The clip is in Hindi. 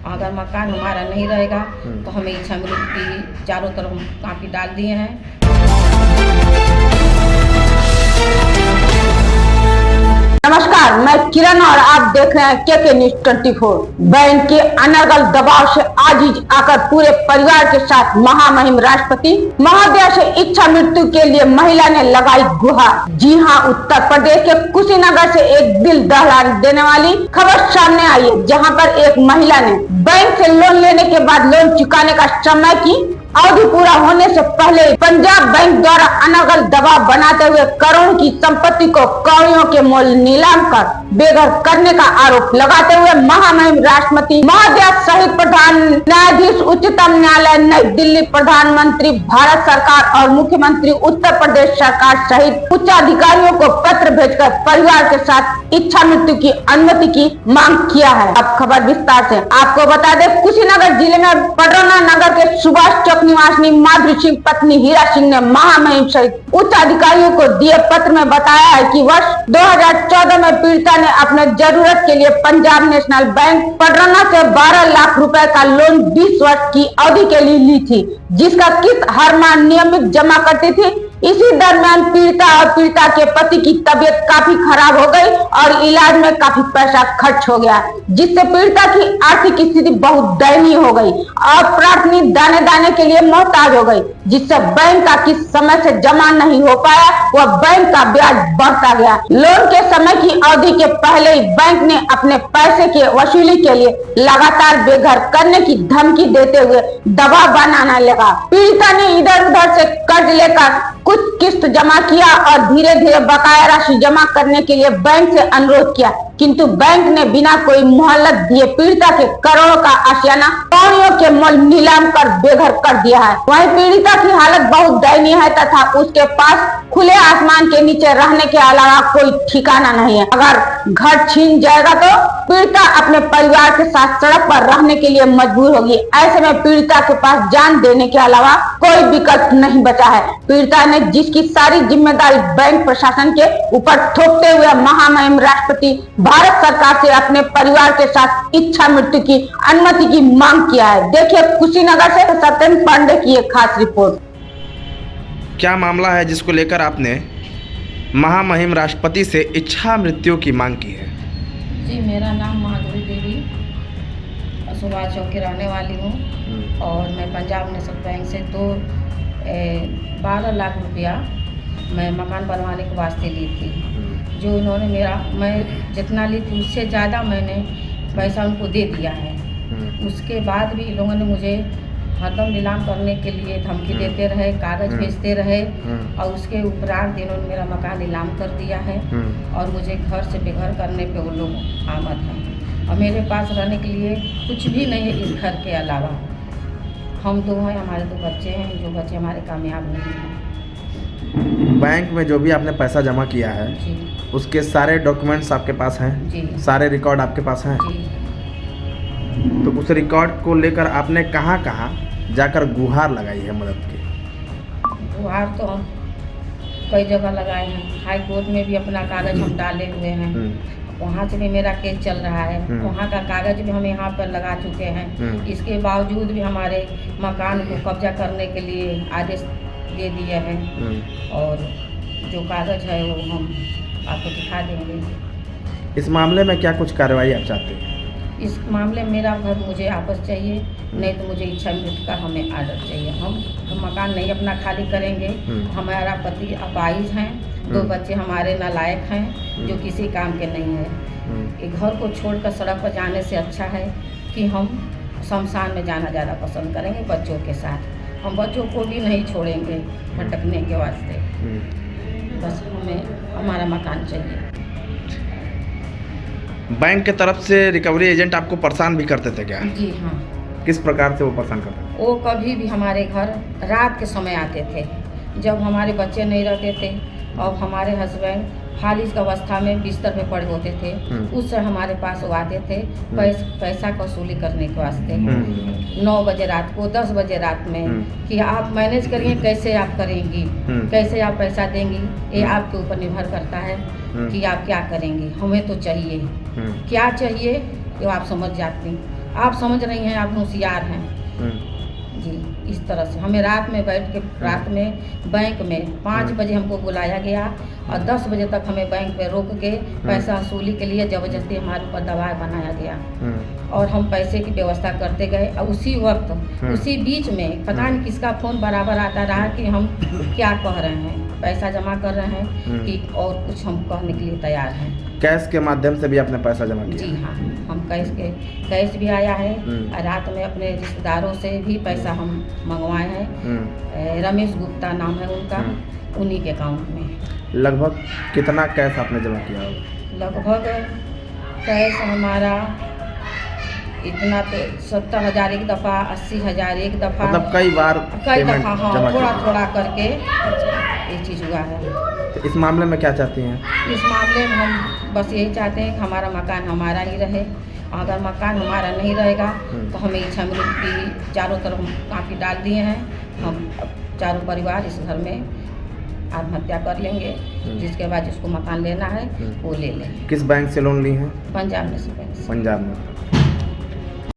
अगर मकान हमारा नहीं रहेगा तो हमें इच्छा मृत्यु की चारों तरफ कापी डाल दिए हैं। नमस्कार, मैं किरण और आप देख रहे हैं के न्यूज 24। बैंक के अनर्गल दबाव से आजीज आकर पूरे परिवार के साथ महामहिम राष्ट्रपति महोदया से इच्छा मृत्यु के लिए महिला ने लगाई गुहार। जी हां, उत्तर प्रदेश के कुशीनगर से एक दिल दहला देने वाली खबर सामने आई है, जहां पर एक महिला ने बैंक से लोन लेने के बाद लोन चुकाने का समय की अवधि पूरा होने से पहले पंजाब बैंक द्वारा अनर्गल दबाव बनाते हुए करोड़ों की संपत्ति को कौड़ियों के मोल नीलाम कर बेघर करने का आरोप लगाते हुए महामहिम राष्ट्रपति महोदया सहित प्रधान न्यायाधीश उच्चतम न्यायालय नई दिल्ली, प्रधानमंत्री भारत सरकार और मुख्यमंत्री उत्तर प्रदेश सरकार सहित उच्च अधिकारियों को पत्र भेजकर परिवार के साथ इच्छा मृत्यु की अनुमति की मांग किया है। अब खबर विस्तार से आपको बता दें, कुशीनगर जिले में पडरौना नगर के सुभाष चौक निवासी माधुरी सिंह पत्नी हीरा सिंह ने महामहिम सहित उच्च अधिकारियों को दिए पत्र में बताया है कि वर्ष 2014 में पीड़िता ने अपने जरूरत के लिए पंजाब नेशनल बैंक पडरौना से 12 लाख रुपए का लोन 20 वर्ष की अवधि के लिए ली थी, जिसका किस्त हर माह नियमित जमा करती थी। इसी दरमियान पीड़िता और पीड़िता के पति की तबीयत काफी खराब हो गई और इलाज में काफी पैसा खर्च हो गया, जिससे पीड़िता की आर्थिक स्थिति बहुत दयनीय हो गई और प्रार्थनी दाने दाने के लिए मोहताज हो गई, जिससे बैंक का किस्त समय से जमा नहीं हो पाया, वह बैंक का ब्याज बढ़ता गया। लोन के समय की अवधि के पहले ही बैंक ने अपने पैसे के वसूली के लिए लगातार बेघर करने की धमकी देते हुए दबाव बनाने लगा। पीड़िता ने इधर उधर से कर्ज लेकर कुछ किस्त जमा किया और धीरे धीरे बकाया राशि जमा करने के लिए बैंक से अनुरोध किया, किंतु बैंक ने बिना कोई मोहलत दिए पीड़िता के करोड़ों का आशियाना कौड़ियों के मोल नीलाम कर बेघर कर दिया है। वहीं पीड़िता की हालत बहुत दयनीय है तथा उसके पास खुले आसमान के नीचे रहने के अलावा कोई ठिकाना नहीं है। अगर घर छीन जाएगा तो पीड़िता अपने परिवार के साथ सड़क पर रहने के लिए मजबूर होगी। ऐसे में पीड़िता के पास जान देने के अलावा कोई विकल्प नहीं बचा है। पीड़िता ने जिसकी सारी जिम्मेदारी बैंक प्रशासन के ऊपर थोपते हुए महामहिम राष्ट्रपति भारत सरकार से अपने परिवार के साथ इच्छा मृत्यु की अनुमति की मांग किया है। देखिए कुशीनगर से सत्येंद्र पांडे की एक खास रिपोर्ट। क्या मामला है जिसको लेकर आपने महामहिम राष्ट्रपति से इच्छा मृत्यु की मांग की है? जी, मेरा नाम माधुरी देवी, सुभाष चौक की रहने वाली हूँ और मैं पंजाब नेशनल बैंक से 12 लाख रुपया मैं मकान बनवाने के वास्ते ली थी। जो इन्होंने मैं जितना ली थी उससे ज़्यादा मैंने पैसा उनको दे दिया है। उसके बाद भी इन लोगों ने मुझे हरदम नीलाम करने के लिए धमकी देते रहे, कागज भेजते रहे और उसके उपरांत इन्होंने मेरा मकान नीलाम कर दिया है और मुझे घर से बेघर करने पे वो लोग आमद हैं और मेरे पास रहने के लिए कुछ भी नहीं है इस घर के अलावा। हम दो हैं, हमारे 2 बच्चे हैं, जो बच्चे हमारे कामयाब नहीं हैं। बैंक में जो भी आपने पैसा जमा किया है जी, उसके सारे डॉक्यूमेंट्स आपके पास हैं? जी, सारे रिकॉर्ड आपके पास हैं? जी। तो उस रिकॉर्ड को लेकर आपने कहाँ कहाँ जाकर गुहार लगाई है मदद की? गुहार तो हम कई जगह लगाए हैं। हाई कोर्ट में भी अपना कागज हम डाले हुए हैं, वहाँ से भी मेरा केस चल रहा है, वहाँ का कागज भी हम यहाँ पर लगा चुके हैं। इसके बावजूद भी हमारे मकान को कब्जा करने के लिए आदेश दे दिए हैं और जो कागज है वो हम आपको दिखा देंगे। इस मामले में क्या कुछ कार्रवाई आप चाहते हैं? इस मामले में मेरा घर मुझे वापस चाहिए, नहीं तो मुझे इच्छा मृत्यु का हमें आर्डर चाहिए। हम मकान नहीं अपना खाली करेंगे। हमारा पति अपाहिज हैं, 2 बच्चे हमारे नालायक हैं जो किसी काम के नहीं हैं। एक घर को छोड़कर सड़क पर जाने से अच्छा है कि हम शमशान में जाना ज़्यादा पसंद करेंगे बच्चों के साथ। हम बच्चों को भी नहीं छोड़ेंगे भटकने के वास्ते। बस हमें हमारा मकान चाहिए। बैंक के तरफ से रिकवरी एजेंट आपको परेशान भी करते थे क्या? जी हाँ। किस प्रकार से वो परेशान करते थे? वो कभी भी हमारे घर रात के समय आते थे, जब हमारे बच्चे नहीं रहते थे और हमारे हस्बैंड फालिज की अवस्था में बिस्तर पे पड़े होते थे। उस समय हमारे पास वो आते थे पैसा का वसूली करने के वास्ते। 9 बजे रात को, 10 बजे रात में कि आप मैनेज करिए, कैसे आप करेंगी, कैसे आप पैसा देंगी, ये आपके ऊपर निर्भर करता है कि आप क्या करेंगी। हमें तो चाहिए, क्या चाहिए ये आप समझ जाती। आप समझ रही हैं, आप होशियार हैं जी। इस तरह से हमें रात में बैठ के रात में बैंक में 5 बजे हमको बुलाया गया और 10 बजे तक हमें बैंक में रोक के पैसा वसूली के लिए ज़बरदस्ती हमारे ऊपर दबाव बनाया गया और हम पैसे की व्यवस्था करते गए। और उसी वक्त उसी बीच में पता नहीं किसका फ़ोन बराबर आता रहा कि हम क्या कह रहे हैं, पैसा जमा कर रहे हैं कि और कुछ हम कहने के लिए तैयार हैं। कैश के माध्यम से भी आपने पैसा जमा किया? जी हाँ, हम कैश भी आया है और रात में अपने रिश्तेदारों से भी पैसा हम मंगवाए हैं। रमेश गुप्ता नाम है उनका, उन्हीं के अकाउंट में। लगभग कितना कैश आपने जमा किया? लगभग कैश हमारा इतना तो 70,000 एक दफ़ा, 80,000 एक दफ़ा, मतलब कई बार कई पेमेंट दफ़ा हाँ, जमा थोड़ा किया। थोड़ा करके ये चीज़ हुआ है। तो इस मामले में क्या चाहती हैं? इस मामले में हम बस यही चाहते हैं कि हमारा मकान हमारा ही रहे। अगर मकान हमारा नहीं रहेगा तो हमें इच्छा मृत्यु की चारों तरफ काफ़ी डाल दिए हैं। हम अब चारों परिवार इस घर में आत्महत्या कर लेंगे, जिसके बाद जिसको मकान लेना है वो ले लें। किस बैंक से लोन ली हैं? पंजाब नेशनल बैंक से। पंजाब में।